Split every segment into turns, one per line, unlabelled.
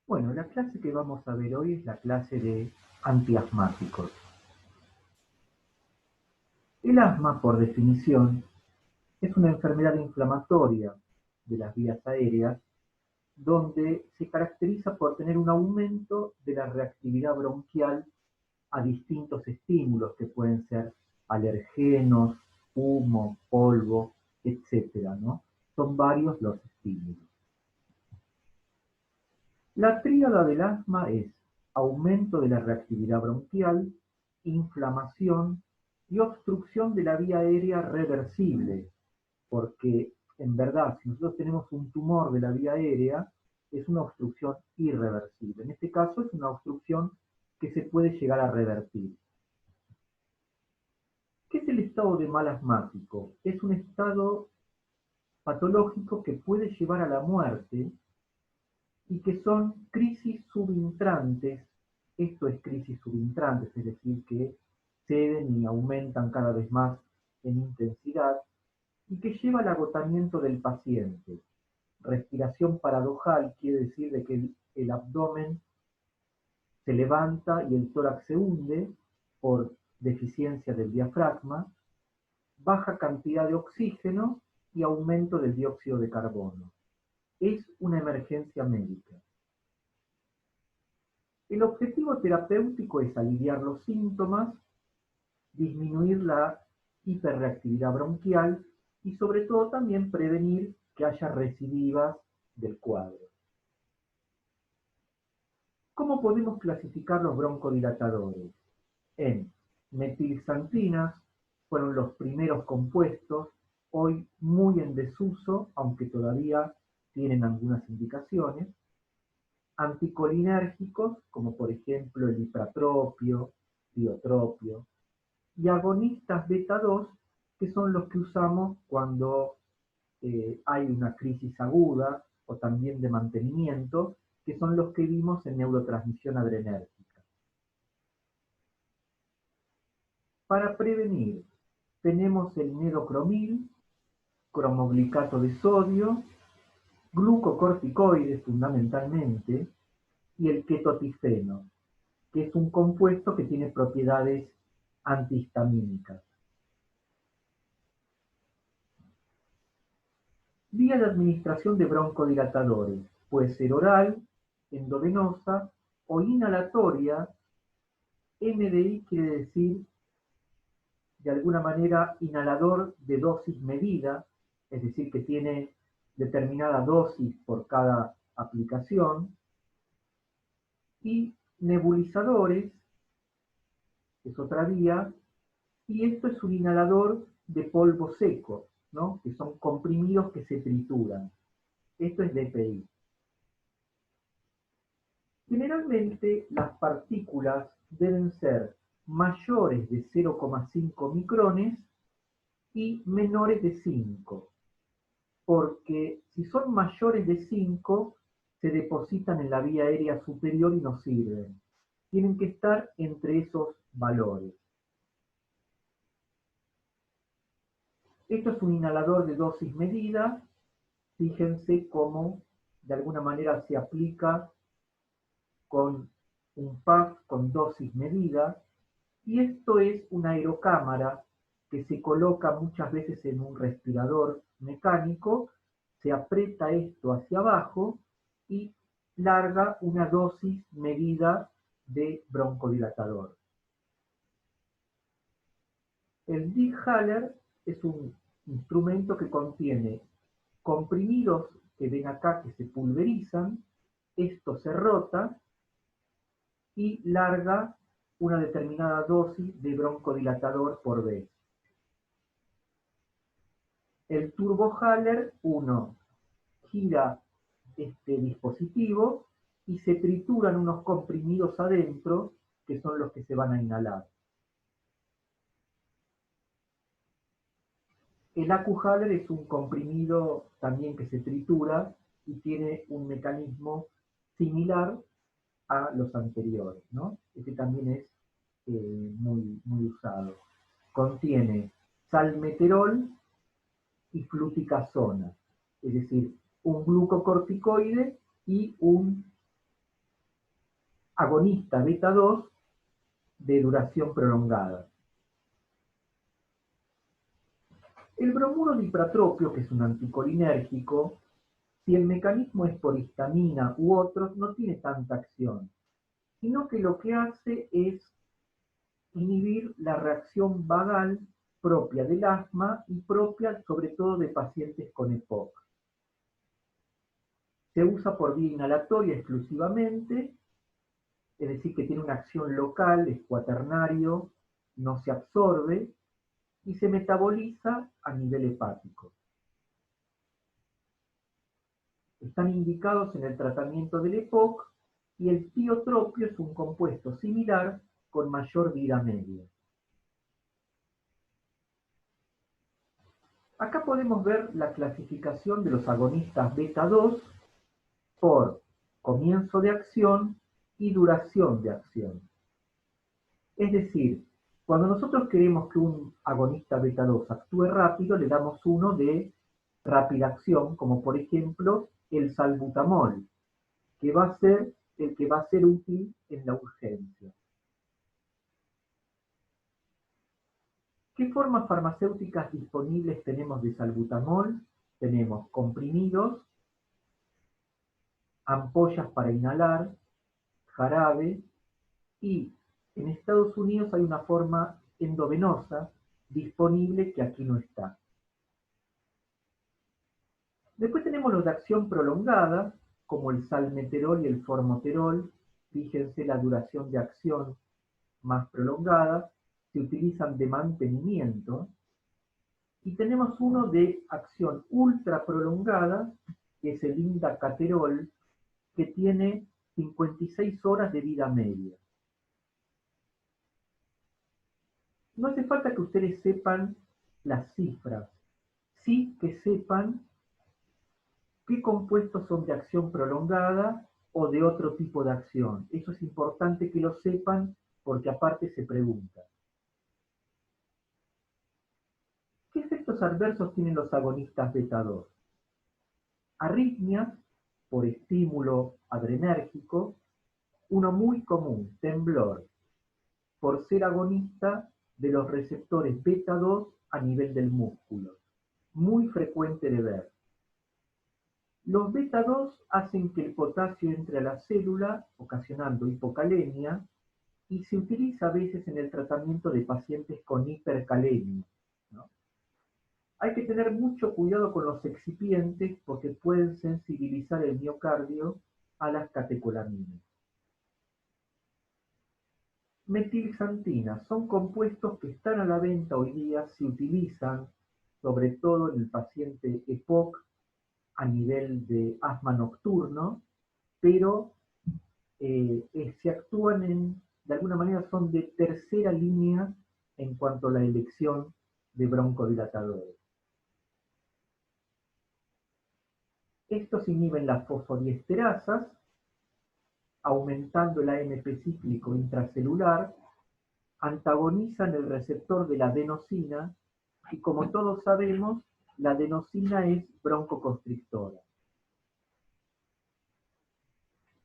Bueno, la clase que vamos a ver hoy es la clase de antiasmáticos. El asma, por definición, es una enfermedad inflamatoria de las vías aéreas donde se caracteriza por tener un aumento de la reactividad bronquial a distintos estímulos que pueden ser alergenos, humo, polvo, etcétera, ¿no? Son varios los estímulos. La tríada del asma es aumento de la reactividad bronquial, inflamación y obstrucción de la vía aérea reversible, porque en verdad, si nosotros tenemos un tumor de la vía aérea, es una obstrucción irreversible. En este caso es una obstrucción que se puede llegar a revertir. ¿Qué es el estado de mal asmático? Es un estado patológico que puede llevar a la muerte y que son crisis subintrantes. Esto es crisis subintrantes, es decir, que ceden y aumentan cada vez más en intensidad y que lleva al agotamiento del paciente. Respiración paradojal quiere decir de que el abdomen se levanta y el tórax se hunde por deficiencia del diafragma, baja cantidad de oxígeno y aumento del dióxido de carbono. Es una emergencia médica. El objetivo terapéutico es aliviar los síntomas, disminuir la hiperreactividad bronquial y sobre todo también prevenir que haya recidivas del cuadro. ¿Cómo podemos clasificar los broncodilatadores? En metilxantinas, fueron los primeros compuestos, hoy muy en desuso, aunque todavía tienen algunas indicaciones. Anticolinérgicos, como por ejemplo el ipratropio, tiotropio, y agonistas beta 2, que son los que usamos cuando hay una crisis aguda o también de mantenimiento, que son los que vimos en neurotransmisión adrenérgica. Para prevenir, tenemos el nedocromil, cromoglicato de sodio, glucocorticoides fundamentalmente, y el ketotifeno, que es un compuesto que tiene propiedades antihistamínicas. Vía de administración de broncodilatadores, puede ser oral, endovenosa o inhalatoria. MDI quiere decir, de alguna manera, inhalador de dosis medida, es decir, que tiene determinada dosis por cada aplicación, y nebulizadores, es otra vía, y esto es un inhalador de polvo seco, ¿no? Que son comprimidos que se trituran. Esto es DPI. Generalmente las partículas deben ser mayores de 0,5 micrones y menores de 5, porque si son mayores de 5 se depositan en la vía aérea superior y no sirven. Tienen que estar entre esos valores. Esto es un inhalador de dosis medida. Fíjense cómo de alguna manera se aplica con un puff con dosis medida, y esto es una aerocámara que se coloca muchas veces en un respirador mecánico, se aprieta esto hacia abajo y larga una dosis medida de broncodilatador. El D-Haler es un instrumento que contiene comprimidos que ven acá que se pulverizan, esto se rota y larga una determinada dosis de broncodilatador por vez. El turbohaler, uno gira este dispositivo y se trituran unos comprimidos adentro que son los que se van a inhalar. El AcuHaler es un comprimido también que se tritura y tiene un mecanismo similar a los anteriores, ¿no? Este también es muy usado. Contiene salmeterol y fluticasona, es decir, un glucocorticoide y un agonista beta 2 de duración prolongada. El bromuro dipratropio, que es un anticolinérgico, si el mecanismo es por histamina u otros, no tiene tanta acción, sino que lo que hace es inhibir la reacción vagal propia del asma y propia sobre todo de pacientes con EPOC. Se usa por vía inhalatoria exclusivamente, es decir, que tiene una acción local, es cuaternario, no se absorbe y se metaboliza a nivel hepático. Están indicados en el tratamiento del EPOC y el tiotropio es un compuesto similar con mayor vida media. Acá podemos ver la clasificación de los agonistas beta 2 por comienzo de acción y duración de acción. Es decir, cuando nosotros queremos que un agonista beta 2 actúe rápido, le damos uno de rápida acción, como por ejemplo el salbutamol, que va a ser el que va a ser útil en la urgencia. ¿Qué formas farmacéuticas disponibles tenemos de salbutamol? Tenemos comprimidos, ampollas para inhalar, jarabe y en Estados Unidos hay una forma endovenosa disponible que aquí no está. Después tenemos los de acción prolongada, como el salmeterol y el formoterol. Fíjense la duración de acción más prolongada. Se utilizan de mantenimiento. Y tenemos uno de acción ultra prolongada, que es el indacaterol, que tiene 56 horas de vida media. No hace falta que ustedes sepan las cifras, sí que sepan qué compuestos son de acción prolongada o de otro tipo de acción. Eso es importante que lo sepan porque aparte se pregunta. ¿Qué efectos adversos tienen los agonistas beta 2? Arritmias por estímulo adrenérgico, uno muy común, temblor, por ser agonista de los receptores beta 2 a nivel del músculo, muy frecuente de ver. Los beta 2 hacen que el potasio entre a la célula, ocasionando hipocalemia, y se utiliza a veces en el tratamiento de pacientes con hipercalemia, ¿no? Hay que tener mucho cuidado con los excipientes porque pueden sensibilizar el miocardio a las catecolaminas. Metilxantinas son compuestos que están a la venta hoy día, se utilizan sobre todo en el paciente EPOC a nivel de asma nocturno, pero se actúan de alguna manera son de tercera línea en cuanto a la elección de broncodilatadores. Estos inhiben las fosfodiesterasas, aumentando el AMP cíclico intracelular, antagonizan el receptor de la adenosina y como todos sabemos, la adenosina es broncoconstrictora.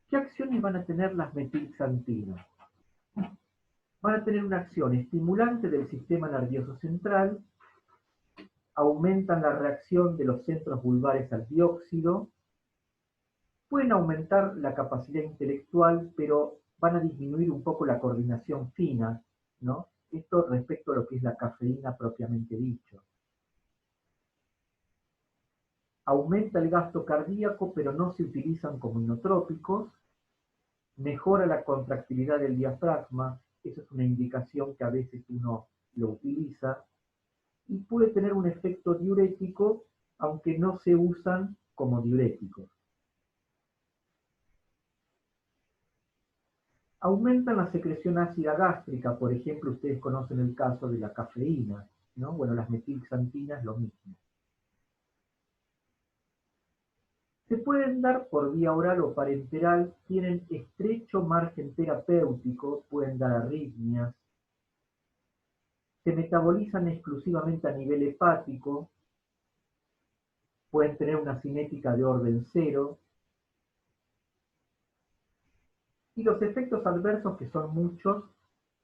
¿Qué acciones van a tener las metilxantinas? Van a tener una acción estimulante del sistema nervioso central, aumentan la reacción de los centros vulvares al dióxido, pueden aumentar la capacidad intelectual, pero van a disminuir un poco la coordinación fina, ¿no? Esto respecto a lo que es la cafeína propiamente dicho. Aumenta el gasto cardíaco, pero no se utilizan como inotrópicos. Mejora la contractilidad del diafragma, eso es una indicación que a veces uno lo utiliza. Y puede tener un efecto diurético, aunque no se usan como diuréticos. Aumentan la secreción ácida gástrica, por ejemplo, ustedes conocen el caso de la cafeína, ¿no? Bueno, las metilxantinas lo mismo. Se pueden dar por vía oral o parenteral, tienen estrecho margen terapéutico, pueden dar arritmias, se metabolizan exclusivamente a nivel hepático, pueden tener una cinética de orden cero. Y los efectos adversos, que son muchos,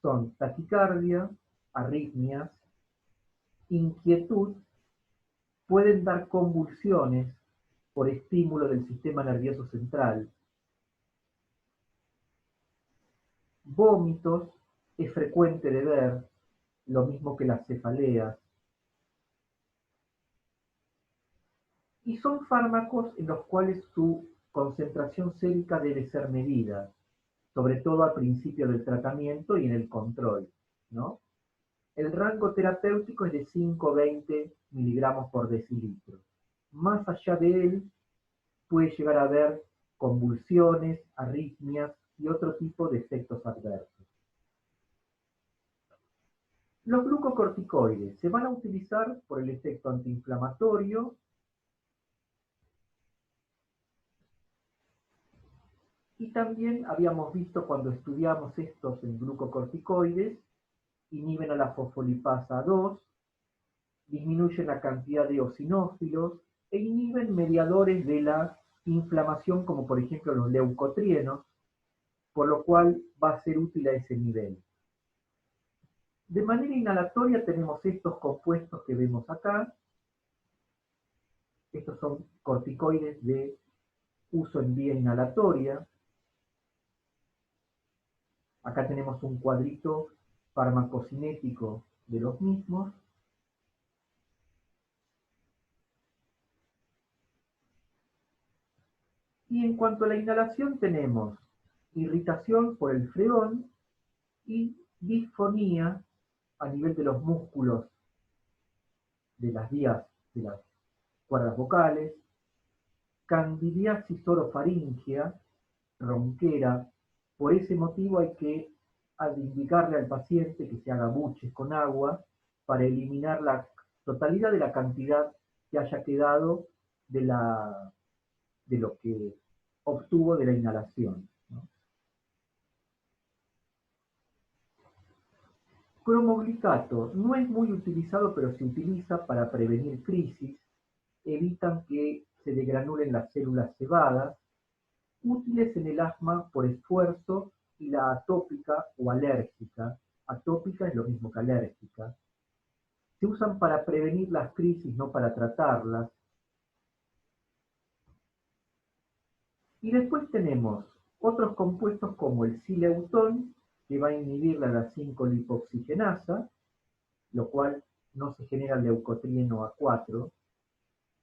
son taquicardia, arritmias, inquietud, pueden dar convulsiones por estímulo del sistema nervioso central, vómitos, es frecuente de ver, lo mismo que las cefaleas, y son fármacos en los cuales su concentración sérica debe ser medida, sobre todo al principio del tratamiento y en el control, ¿no? El rango terapéutico es de 5 a 20 miligramos por decilitro. Más allá de él puede llegar a haber convulsiones, arritmias y otro tipo de efectos adversos. Los glucocorticoides se van a utilizar por el efecto antiinflamatorio y también habíamos visto cuando estudiamos estos en glucocorticoides, inhiben a la fosfolipasa 2, disminuyen la cantidad de eosinófilos e inhiben mediadores de la inflamación como por ejemplo los leucotrienos, por lo cual va a ser útil a ese nivel. De manera inhalatoria tenemos estos compuestos que vemos acá. Estos son corticoides de uso en vía inhalatoria. Acá tenemos un cuadrito farmacocinético de los mismos. Y en cuanto a la inhalación tenemos irritación por el freón y disfonía a nivel de los músculos de las vías de las cuerdas vocales, candidiasis orofaringea, ronquera. Por ese motivo hay que indicarle al paciente que se haga buches con agua para eliminar la totalidad de la cantidad que haya quedado de lo que obtuvo de la inhalación, ¿no? Cromoglicato no es muy utilizado, pero se utiliza para prevenir crisis, evitan que se degranulen las células cebadas, útiles en el asma por esfuerzo y la atópica o alérgica. Atópica es lo mismo que alérgica. Se usan para prevenir las crisis, no para tratarlas. Y después tenemos otros compuestos como el sileutón, que va a inhibir la 5-lipoxigenasa, lo cual no se genera leucotrieno A4.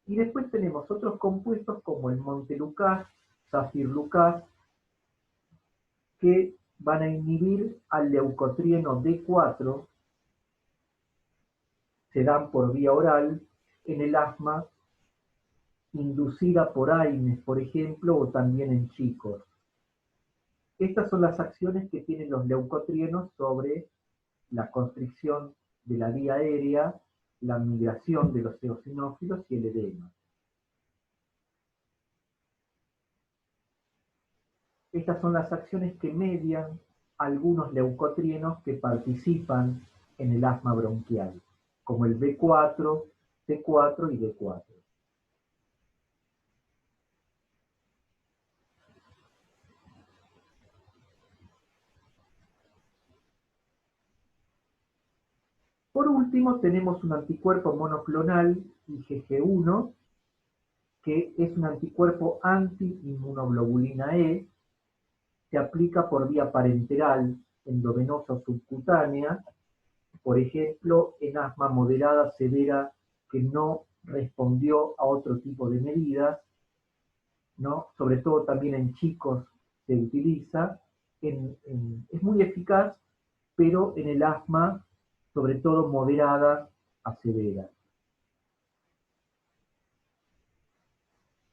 Y después tenemos otros compuestos como el montelukast, zafirlukast, que van a inhibir al leucotrieno D4, se dan por vía oral en el asma inducida por AINES, por ejemplo, o también en chicos. Estas son las acciones que tienen los leucotrienos sobre la constricción de la vía aérea, la migración de los eosinófilos y el edema. Estas son las acciones que median algunos leucotrienos que participan en el asma bronquial, como el B4, T4 y D4. Por último, tenemos un anticuerpo monoclonal, IgG1, que es un anticuerpo anti-inmunoglobulina E, se aplica por vía parenteral, endovenosa o subcutánea, por ejemplo, en asma moderada severa que no respondió a otro tipo de medidas, ¿no? Sobre todo también en chicos se utiliza, es muy eficaz, pero en el asma, sobre todo moderada a severa.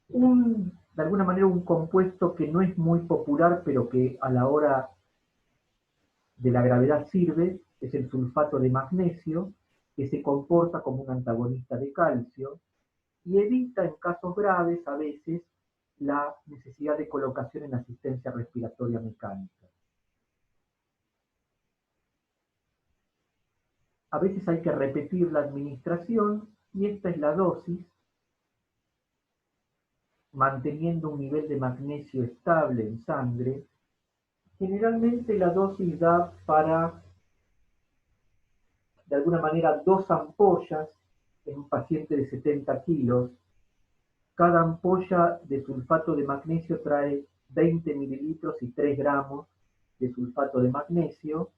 De alguna manera un compuesto que no es muy popular, pero que a la hora de la gravedad sirve, es el sulfato de magnesio, que se comporta como un antagonista de calcio y evita en casos graves a veces la necesidad de colocación en asistencia respiratoria mecánica. A veces hay que repetir la administración y esta es la dosis, manteniendo un nivel de magnesio estable en sangre Generalmente la dosis da para, de alguna manera, 2 ampollas en un paciente de 70 kilos. Cada ampolla de sulfato de magnesio trae 20 mililitros y 3 gramos de sulfato de magnesio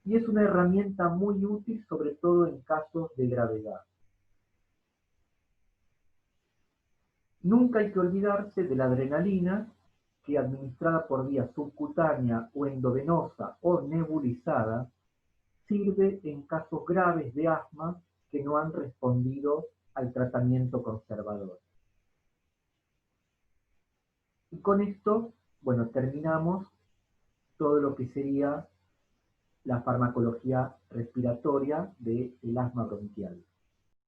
y es una herramienta muy útil, sobre todo en casos de gravedad. Nunca hay que olvidarse de la adrenalina, que administrada por vía subcutánea o endovenosa o nebulizada, sirve en casos graves de asma que no han respondido al tratamiento conservador. Y con esto, bueno, terminamos todo lo que sería la farmacología respiratoria del asma bronquial.